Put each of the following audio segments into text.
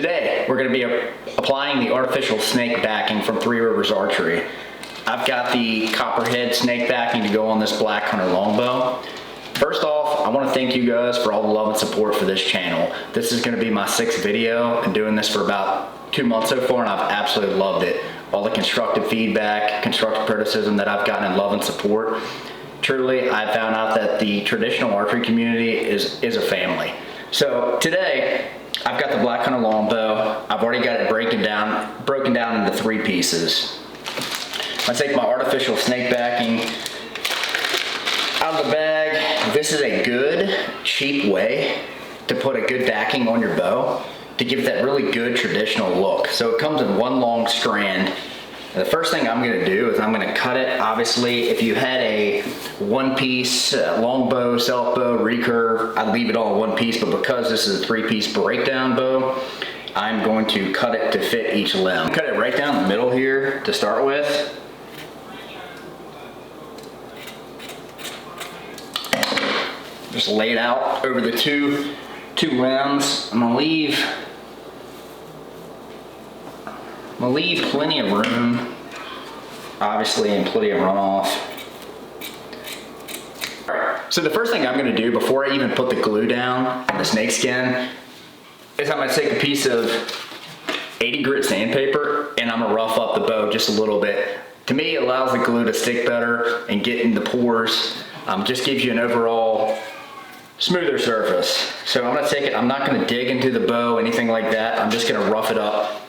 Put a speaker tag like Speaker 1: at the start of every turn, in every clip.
Speaker 1: Today, we're going to be applying the artificial snake backing from Three Rivers Archery. I've got the copperhead snake backing to go on this Black Hunter Longbow. First off, I want to thank you guys for all the love and support for this channel. This is going to be my 6th video and doing this for about 2 months so far, and I've absolutely loved it. All the constructive feedback, constructive criticism that I've gotten in love and support. Truly, I found out that the traditional archery community is a family. So today, I've got the Black Hunter Longbow. I've already got it broken down into 3 pieces. I take my artificial snake backing out of the bag. This is a good, cheap way to put a good backing on your bow to give it that really good traditional look. So it comes in one long strand. And the first thing I'm going to do is I'm going to cut it. Obviously, if you had a one-piece longbow, self-bow, recurve, I'd leave it all in one piece, but because this is a 3-piece breakdown bow, I'm going to cut it to fit each limb. Cut it right down the middle here to start with. Just lay it out over the two limbs. I'm gonna leave plenty of room, obviously, and plenty of runoff. Alright, so the first thing I'm gonna do before I even put the glue down on the snakeskin is I'm gonna take a piece of 80 grit sandpaper and I'm gonna rough up the bow just a little bit. To me, it allows the glue to stick better and get in the pores. Just gives you an overall smoother surface. So I'm gonna take it, I'm not gonna dig into the bow, anything like that. I'm just gonna rough it up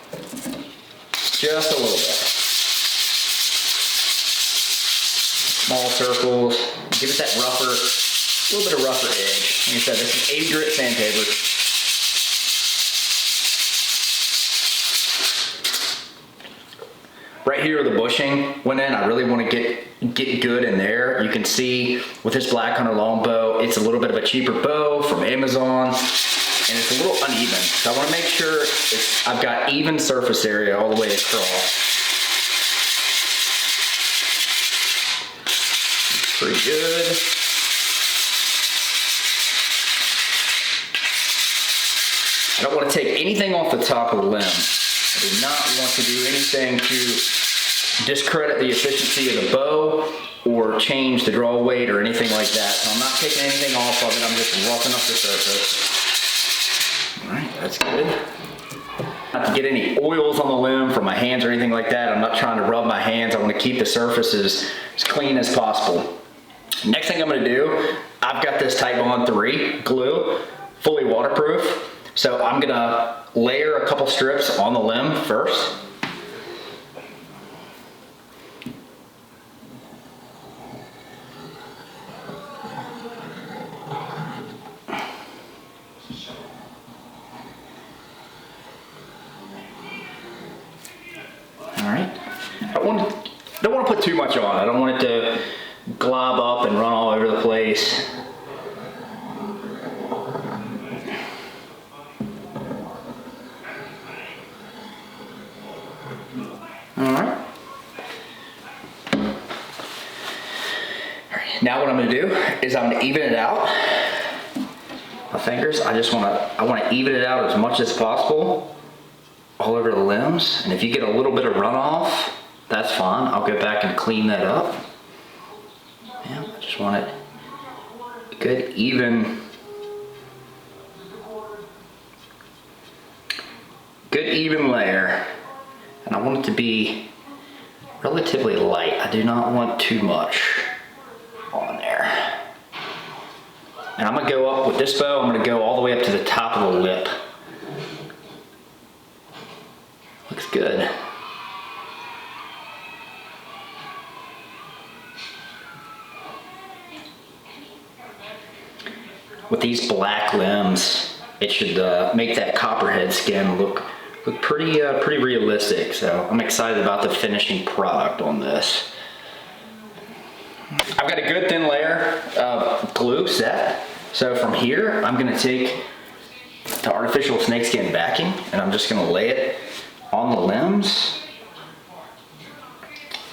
Speaker 1: just a little bit. Small circles, give it that rougher, a little bit of rougher edge. Like I said, this is 80 grit sandpaper. Right here where the bushing went in, I really want to get good in there. You can see with this Black Hunter Longbow, it's a little bit of a cheaper bow from Amazon, and it's a little uneven. So I want to make sure I've got even surface area all the way across. Pretty good. I don't want to take anything off the top of the limb. I do not want to do anything to discredit the efficiency of the bow or change the draw weight or anything like that. So I'm not taking anything off of it, I'm just roughing up the surface. All right, that's good. Not to get any oils on the limb from my hands or anything like that. I'm not trying to rub my hands. I want to keep the surface as clean as possible. Next thing I'm going to do, I've got this TItebond 3 glue, fully waterproof. So I'm going to layer a couple strips on the limb first. Alright. Don't want to put too much on. I don't want it to glob up and run all over the place. Alright. Now what I'm going to do is I'm going to even it out. My fingers, I want to even it out as much as possible all over the limbs. And if you get a little bit of runoff, that's fine. I'll go back and clean that up. Yeah, I just want it good, even layer. And I want it to be relatively light. I do not want too much on there. And I'm gonna go up with this bow, I'm gonna go all the way up to the top of the lip. Looks good. With these black limbs, it should make that copperhead skin look pretty realistic. So I'm excited about the finishing product on this. I've got a good thin layer of glue set. So from here, I'm gonna take the artificial snakeskin backing and I'm just gonna lay it on the limbs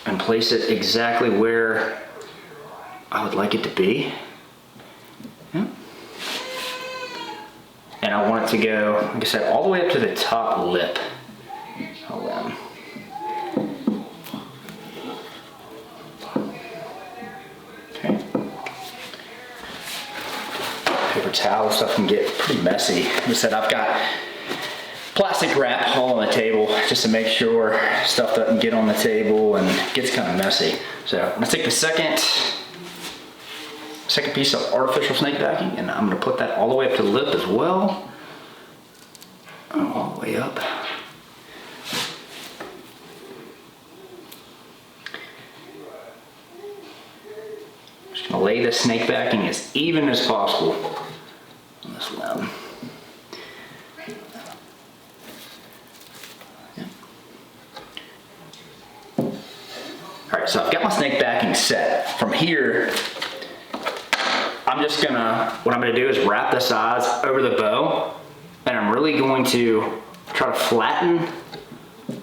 Speaker 1: and place it exactly where I would like it to be. Yeah. and I want it to go, like I said, all the way up to the top lip. Okay. Paper towel stuff can get pretty messy. Like I said, I've got plastic wrap all on the table just to make sure stuff doesn't get on the table and gets kind of messy. So I'm gonna take the second piece of artificial snake backing, and I'm gonna put that all the way up to the lip as well. All the way up. Just gonna lay the snake backing as even as possible on this limb. All right, so I've got my snake backing set. From here, what I'm gonna do is wrap the sides over the bow, and I'm really going to try to flatten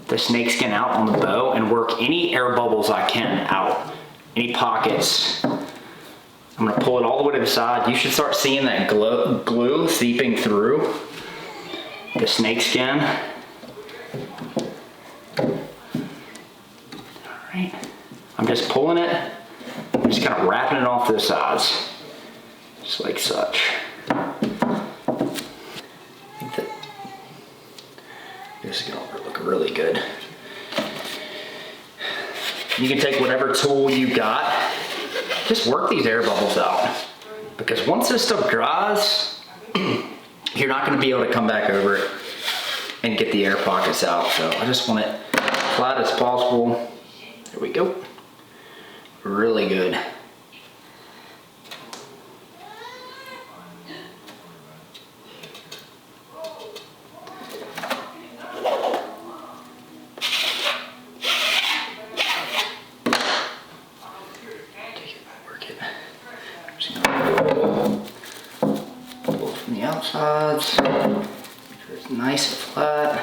Speaker 1: the snakeskin out on the bow and work any air bubbles I can out, any pockets. I'm gonna pull it all the way to the side. You should start seeing that glue seeping through the snakeskin. All right, I'm just pulling it, I'm just kind of wrapping it off to the sides. Just like such. I think that this is gonna look really good. You can take whatever tool you got, just work these air bubbles out. Because once this stuff dries, you're not gonna be able to come back over it and get the air pockets out. So I just want it flat as possible. There we go. Really good. Outsides, make sure it's nice and flat.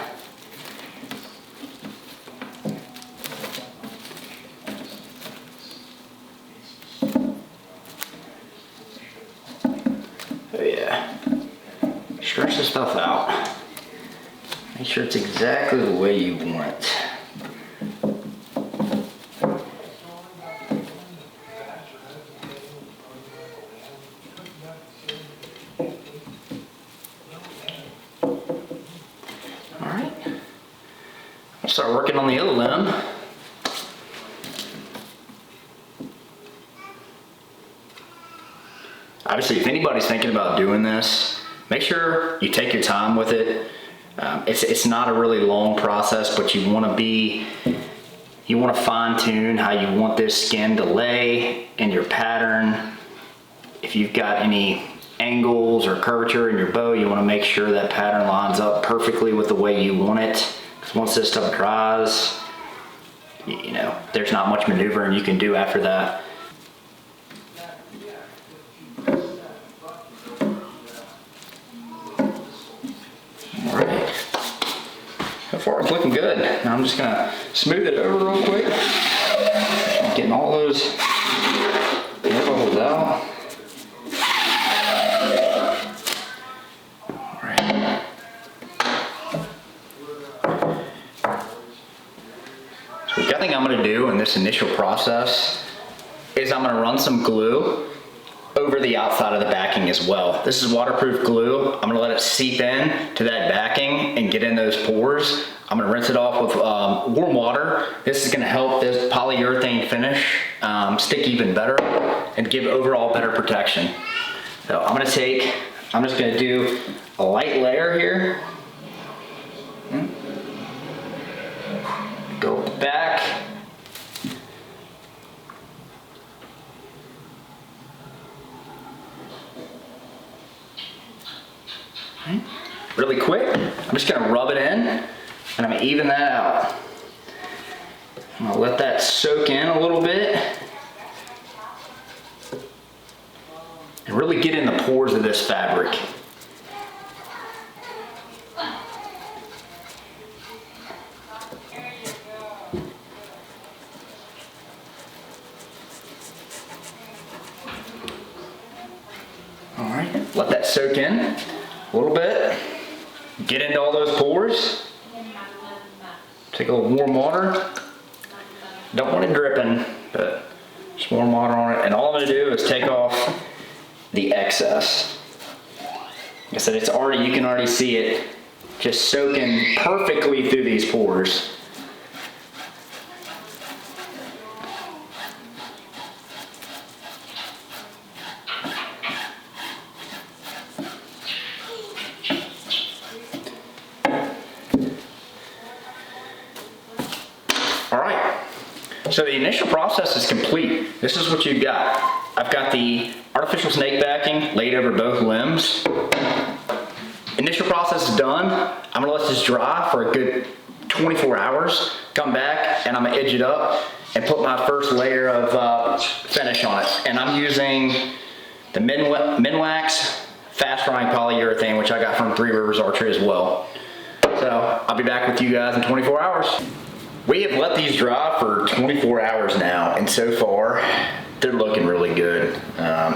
Speaker 1: Oh yeah, stretch the stuff out. Make sure it's exactly the way you want it. Start working on the other limb. Obviously, if anybody's thinking about doing this, make sure you take your time with it. It's not a really long process, but you want to fine tune how you want this skin to lay in your pattern. If you've got any angles or curvature in your bow, you want to make sure that pattern lines up perfectly with the way you want it. Once this stuff dries, you know, there's not much maneuvering you can do after that. All right, so far it's looking good. Now I'm just gonna smooth it over real quick, getting all those air bubbles out. The other thing I'm going to do in this initial process is I'm going to run some glue over the outside of the backing as well. This is waterproof glue. I'm going to let it seep in to that backing and get in those pores. I'm going to rinse it off with warm water. This is going to help this polyurethane finish stick even better and give overall better protection. So I'm just going to do a light layer here. Go back. Okay. Really quick, I'm just gonna rub it in and I'm gonna even that out. I'm gonna let that soak in a little bit and really get in the pores of this fabric. Let that soak in. a little bit. Get into all those pores. Take a little warm water. Don't want it dripping, but just warm water on it. And all I'm gonna do is take off the excess. Like I said, it's already, you can already see it just soaking perfectly through these pores. All right, so the initial process is complete. This is what you've got. I've got the artificial snake backing laid over both limbs. Initial process is done. I'm gonna let this dry for a good 24 hours. Come back and I'm gonna edge it up and put my first layer of finish on it. And I'm using the Minwax fast drying polyurethane, which I got from Three Rivers Archery as well. So I'll be back with you guys in 24 hours. We have let these dry for 24 hours now, and so far, they're looking really good.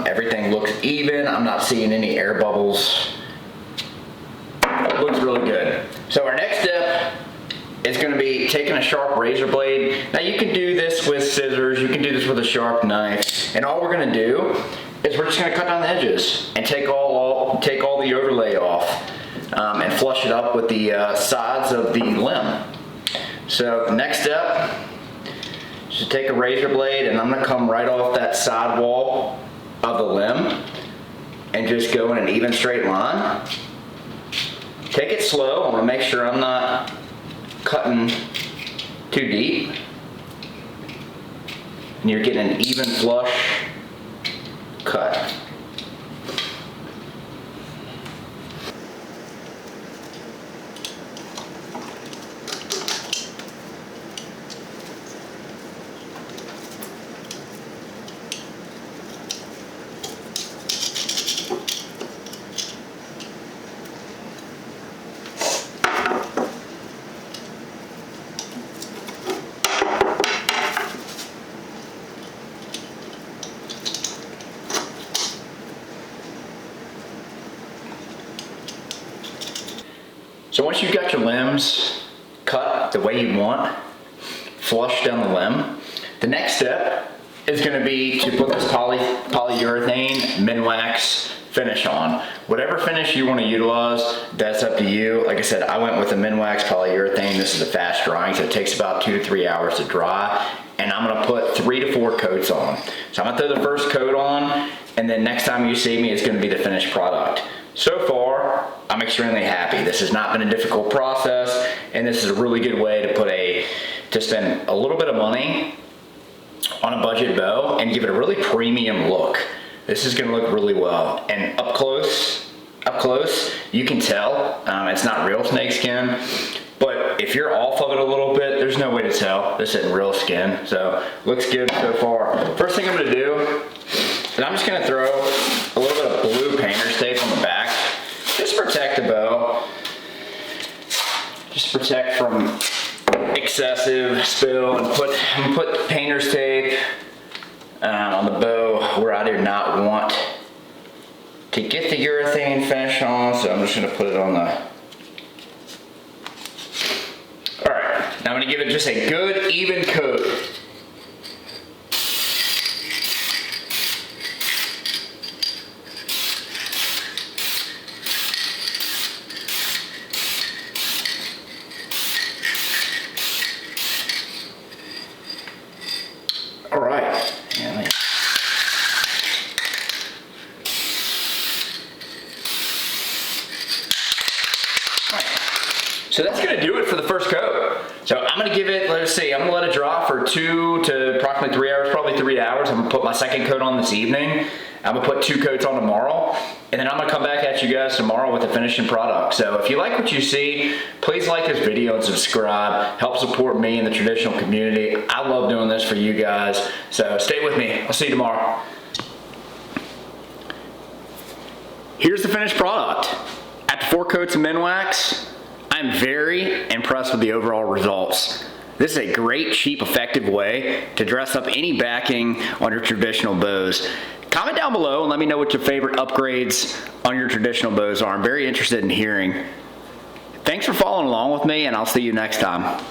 Speaker 1: Everything looks even. I'm not seeing any air bubbles. It looks really good. So our next step is gonna be taking a sharp razor blade. Now you can do this with scissors, you can do this with a sharp knife, and all we're gonna do is we're just gonna cut down the edges and take all the overlay off and flush it up with the sides of the limb. So next step is to take a razor blade and I'm gonna come right off that side wall of the limb and just go in an even straight line. Take it slow. I wanna make sure I'm not cutting too deep. And you're getting an even flush cut. So once you've got your limbs cut the way you want, flush down the limb, the next step is going to be to put this polyurethane Minwax finish on. Whatever finish you want to utilize, that's up to you. Like I said, I went with the Minwax polyurethane. This is a fast drying, so it takes about 2 to 3 hours to dry. And I'm gonna put 3 to 4 coats on. So I'm gonna throw the first coat on, and then next time you see me, it's gonna be the finished product. So far, I'm extremely happy. This has not been a difficult process, and this is a really good way to spend a little bit of money on a budget bow and give it a really premium look. This is gonna look really well. And up close, you can tell it's not real snakeskin, but if you're off of it a little bit, there's no way to tell this isn't real skin. So looks good so far. First thing I'm gonna do is I'm just gonna throw a little bit of blue painter's tape on the back. Just protect the bow. Just protect from excessive spill, and put painter's tape on the bow where I do not want to get the urethane finish on, so I'm just gonna put it on the... Alright, now I'm gonna give it just a good even coat. Alright, so that's gonna do it for the first coat. So I'm gonna give it, let's see, I'm gonna let it dry for 2 to approximately 3 hours, probably 3 hours. I'm gonna put my second coat on this evening. I'm gonna put 2 coats on tomorrow, and then I'm gonna come back at you guys tomorrow with the finishing product. So if you like what you see, please like this video and subscribe. Help support me in the traditional community. I love doing this for you guys. So stay with me. I'll see you tomorrow. Here's the finished product. After 4 coats of Minwax, I'm very impressed with the overall results. This is a great, cheap, effective way to dress up any backing on your traditional bows. Comment down below and let me know what your favorite upgrades on your traditional bows are. I'm very interested in hearing. Thanks for following along with me, and I'll see you next time.